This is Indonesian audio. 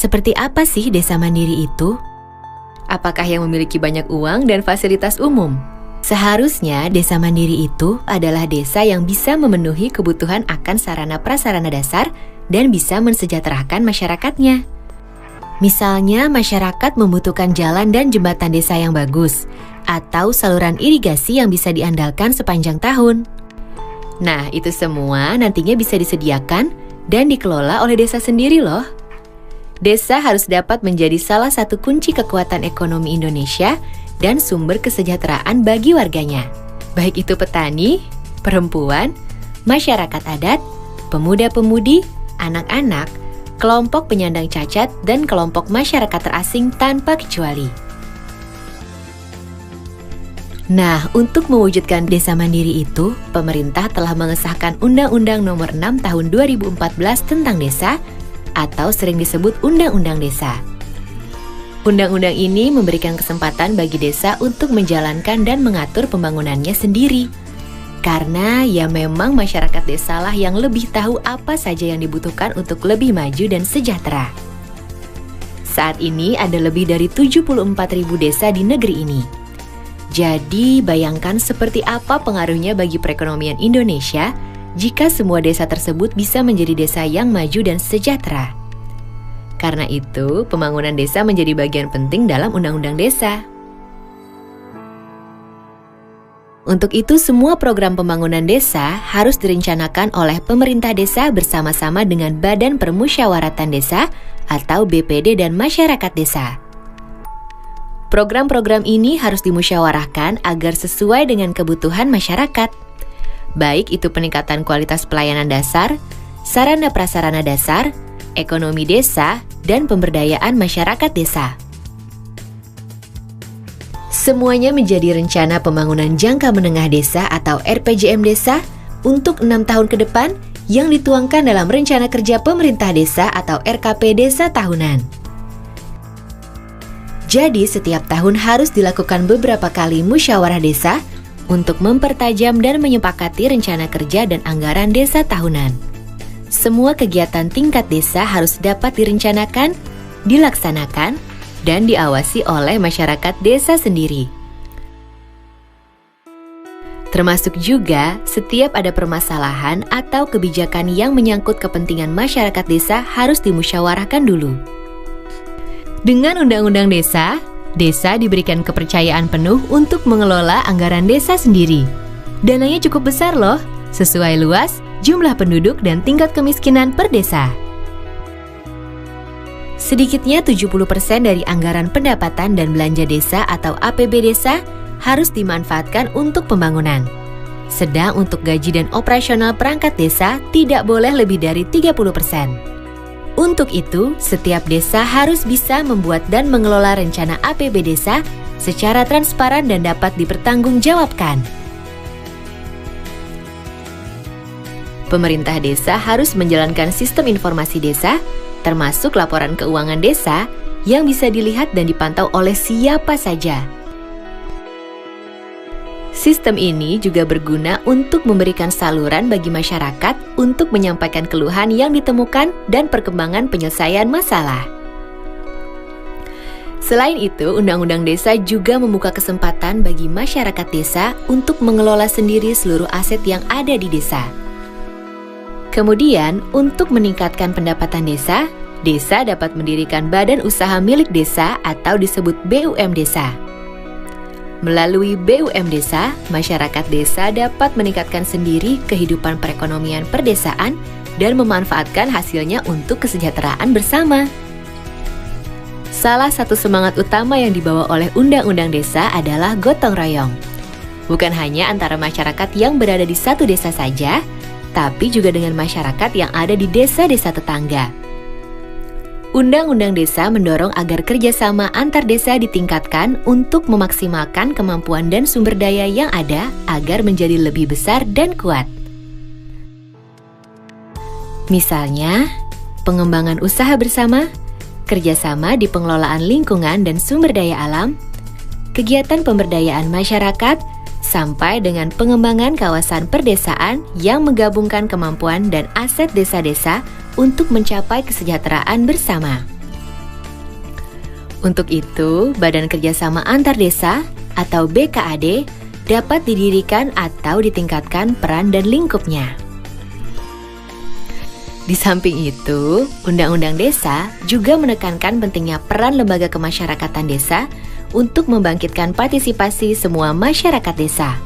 Seperti apa sih desa mandiri itu? Apakah yang memiliki banyak uang dan fasilitas umum? Seharusnya desa mandiri itu adalah desa yang bisa memenuhi kebutuhan akan sarana prasarana dasar dan bisa mensejahterakan masyarakatnya. Misalnya masyarakat membutuhkan jalan dan jembatan desa yang bagus, atau saluran irigasi yang bisa diandalkan sepanjang tahun. Nah, itu semua nantinya bisa disediakan dan dikelola oleh desa sendiri loh. Desa harus dapat menjadi salah satu kunci kekuatan ekonomi Indonesia dan sumber kesejahteraan bagi warganya. Baik itu petani, perempuan, masyarakat adat, pemuda-pemudi, anak-anak, kelompok penyandang cacat, dan kelompok masyarakat terasing tanpa kecuali. Nah, untuk mewujudkan desa mandiri itu, pemerintah telah mengesahkan Undang-Undang Nomor 6 Tahun 2014 tentang Desa, atau sering disebut Undang-Undang Desa. Undang-undang ini memberikan kesempatan bagi desa untuk menjalankan dan mengatur pembangunannya sendiri. Karena ya memang masyarakat desalah yang lebih tahu apa saja yang dibutuhkan untuk lebih maju dan sejahtera. Saat ini ada lebih dari 74.000 desa di negeri ini. Jadi bayangkan seperti apa pengaruhnya bagi perekonomian Indonesia jika semua desa tersebut bisa menjadi desa yang maju dan sejahtera. Karena itu, pembangunan desa menjadi bagian penting dalam Undang-Undang Desa. Untuk itu, semua program pembangunan desa harus direncanakan oleh pemerintah desa bersama-sama dengan Badan Permusyawaratan Desa atau BPD dan masyarakat desa. Program-program ini harus dimusyawarahkan agar sesuai dengan kebutuhan masyarakat. Baik itu peningkatan kualitas pelayanan dasar, sarana prasarana dasar, ekonomi desa, dan pemberdayaan masyarakat desa. Semuanya menjadi rencana pembangunan jangka menengah desa atau RPJM desa untuk 6 tahun ke depan yang dituangkan dalam Rencana Kerja Pemerintah Desa atau RKP Desa Tahunan. Jadi setiap tahun harus dilakukan beberapa kali musyawarah desa untuk mempertajam dan menyepakati rencana kerja dan anggaran desa tahunan. Semua kegiatan tingkat desa harus dapat direncanakan, dilaksanakan, dan diawasi oleh masyarakat desa sendiri. Termasuk juga setiap ada permasalahan atau kebijakan yang menyangkut kepentingan masyarakat desa harus dimusyawarahkan dulu. Dengan Undang-Undang Desa, desa diberikan kepercayaan penuh untuk mengelola anggaran desa sendiri. Dananya cukup besar loh, sesuai luas, jumlah penduduk, dan tingkat kemiskinan per desa. Sedikitnya 70% dari anggaran pendapatan dan belanja desa atau APB desa harus dimanfaatkan untuk pembangunan. Sedang untuk gaji dan operasional perangkat desa tidak boleh lebih dari 30%. Untuk itu, setiap desa harus bisa membuat dan mengelola rencana APB desa secara transparan dan dapat dipertanggungjawabkan. Pemerintah desa harus menjalankan sistem informasi desa, termasuk laporan keuangan desa yang bisa dilihat dan dipantau oleh siapa saja. Sistem ini juga berguna untuk memberikan saluran bagi masyarakat untuk menyampaikan keluhan yang ditemukan dan perkembangan penyelesaian masalah. Selain itu, Undang-Undang Desa juga membuka kesempatan bagi masyarakat desa untuk mengelola sendiri seluruh aset yang ada di desa. Kemudian, untuk meningkatkan pendapatan desa, desa dapat mendirikan badan usaha milik desa atau disebut BUM desa. Melalui BUM desa, masyarakat desa dapat meningkatkan sendiri kehidupan perekonomian perdesaan dan memanfaatkan hasilnya untuk kesejahteraan bersama. Salah satu semangat utama yang dibawa oleh Undang-Undang Desa adalah gotong royong. Bukan hanya antara masyarakat yang berada di satu desa saja, tapi juga dengan masyarakat yang ada di desa-desa tetangga. Undang-Undang Desa mendorong agar kerjasama antar desa ditingkatkan untuk memaksimalkan kemampuan dan sumber daya yang ada agar menjadi lebih besar dan kuat. Misalnya, pengembangan usaha bersama, kerjasama di pengelolaan lingkungan dan sumber daya alam, kegiatan pemberdayaan masyarakat, sampai dengan pengembangan kawasan perdesaan yang menggabungkan kemampuan dan aset desa-desa untuk mencapai kesejahteraan bersama. Untuk itu, Badan Kerjasama Antar Desa atau BKAD dapat didirikan atau ditingkatkan peran dan lingkupnya. Di samping itu, Undang-Undang Desa juga menekankan pentingnya peran lembaga kemasyarakatan desa untuk membangkitkan partisipasi semua masyarakat desa.